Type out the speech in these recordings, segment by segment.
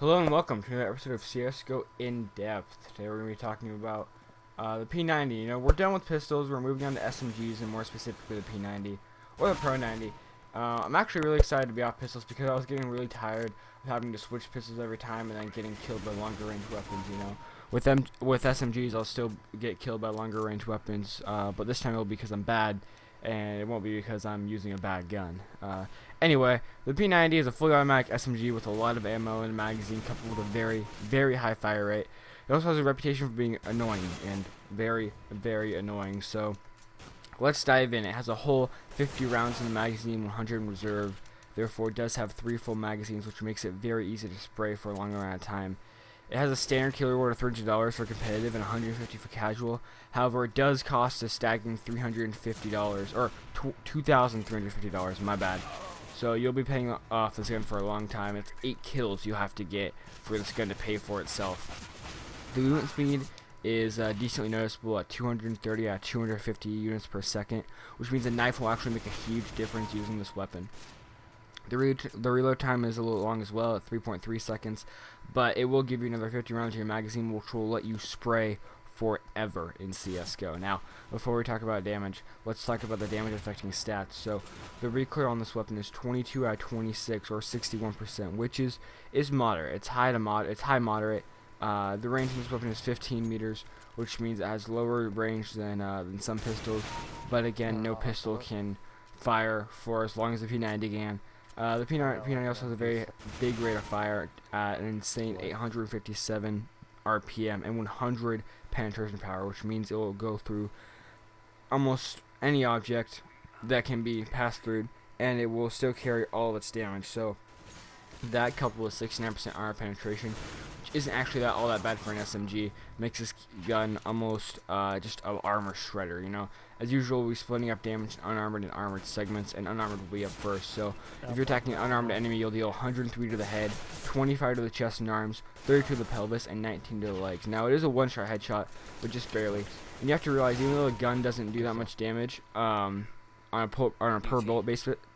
Hello and welcome to another episode of CSGO In Depth. Today we're going to be talking about the P-90. You know, we're done with pistols, we're moving on to SMGs and more specifically the P-90 or the Pro 90. I'm actually really excited to be off pistols because I was getting really tired of having to switch pistols every time and then getting killed by longer range weapons, you know. With SMGs I'll still get killed by longer range weapons, but this time it'll be because I'm bad and it won't be because I'm using a bad gun. Anyway, the P-90 is a fully automatic SMG with a lot of ammo in the magazine coupled with a very, very high fire rate. It also has a reputation for being annoying and very, very annoying. So let's dive in. It has a whole 50 rounds in the magazine, 100 in reserve. Therefore, it does have 3 full magazines, which makes it very easy to spray for a long amount of time. It has a standard kill reward of $300 for competitive and $150 for casual. However, it does cost a staggering $350 or $2,350. My bad. So you'll be paying off this gun for a long time. It's 8 kills you have to get for this gun to pay for itself. The movement speed is decently noticeable at 230 at 250 units per second, which means a knife will actually make a huge difference using this weapon. The reload time is a little long as well at 3.3 seconds, but it will give you another 50 rounds in your magazine, which will let you spray forever in CSGO. Now, before we talk about damage, let's talk about the damage affecting stats. So, the recoil on this weapon is 22 out of 26, or 61%, which is moderate. It's high moderate. The range of this weapon is 15 meters, which means it has lower range than some pistols. But again, no pistol can fire for as long as the P-90 can. The P-90 also has a very big rate of fire at an insane 857 RPM and 100 penetration power, which means it will go through almost any object that can be passed through, and it will still carry all of its damage. So that coupled with 69% armor penetration, which isn't actually all that bad for an SMG, makes this gun almost just an armor shredder, you know. As usual, we're splitting up damage in unarmored and armored segments, and unarmored will be up first. So if you're attacking an unarmed enemy, you'll deal 103 to the head, 25 to the chest and arms, 30 to the pelvis, and 19 to the legs. Now it is a one-shot headshot, but just barely. And you have to realize, even though the gun doesn't do that much damage, on a per bullet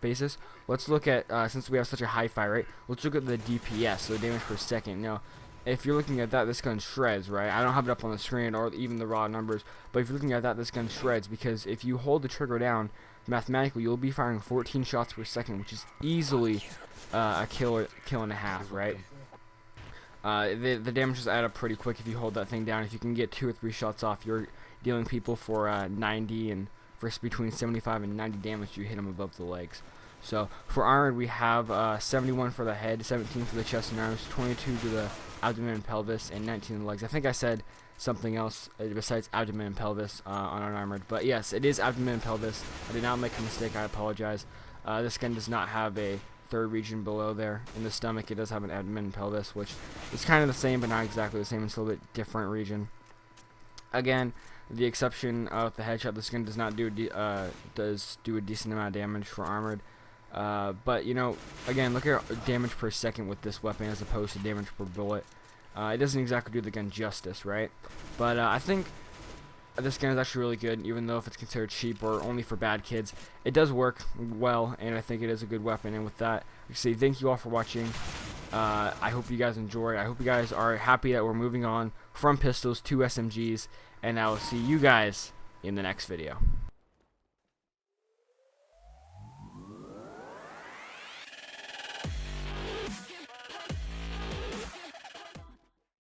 basis, let's look at, since we have such a high fire rate, let's look at the DPS, so the damage per second. Now, if you're looking at that, this gun shreds, right? I don't have it up on the screen or even the raw numbers, but if you're looking at that, this gun shreds, because if you hold the trigger down, mathematically, you'll be firing 14 shots per second, which is easily a kill and a half, right? The damage just add up pretty quick if you hold that thing down. If you can get 2 or 3 shots off, you're dealing people for 90 and between 75 and 90 damage. You hit them above the legs. So for armored, we have 71 for the head, 17 for the chest and arms, 22 to the abdomen and pelvis, and 19 to the legs. I think I said something else besides abdomen and pelvis on unarmored, but yes, it is abdomen and pelvis. I did not make a mistake. I apologize. This gun does not have a third region below there in the stomach. It does have an abdomen and pelvis, which is kind of the same, but not exactly the same. It's a little bit different region. Again, the exception of the headshot, this gun does not do does do a decent amount of damage for armored. But you know, again, look at damage per second with this weapon as opposed to damage per bullet. It doesn't exactly do the gun justice, right? But I think this gun is actually really good, even though if it's considered cheap or only for bad kids, it does work well, and I think it is a good weapon. And with that, I say thank you all for watching. I hope you guys enjoy. I hope you guys are happy that we're moving on from pistols to SMGs, and I will see you guys in the next video.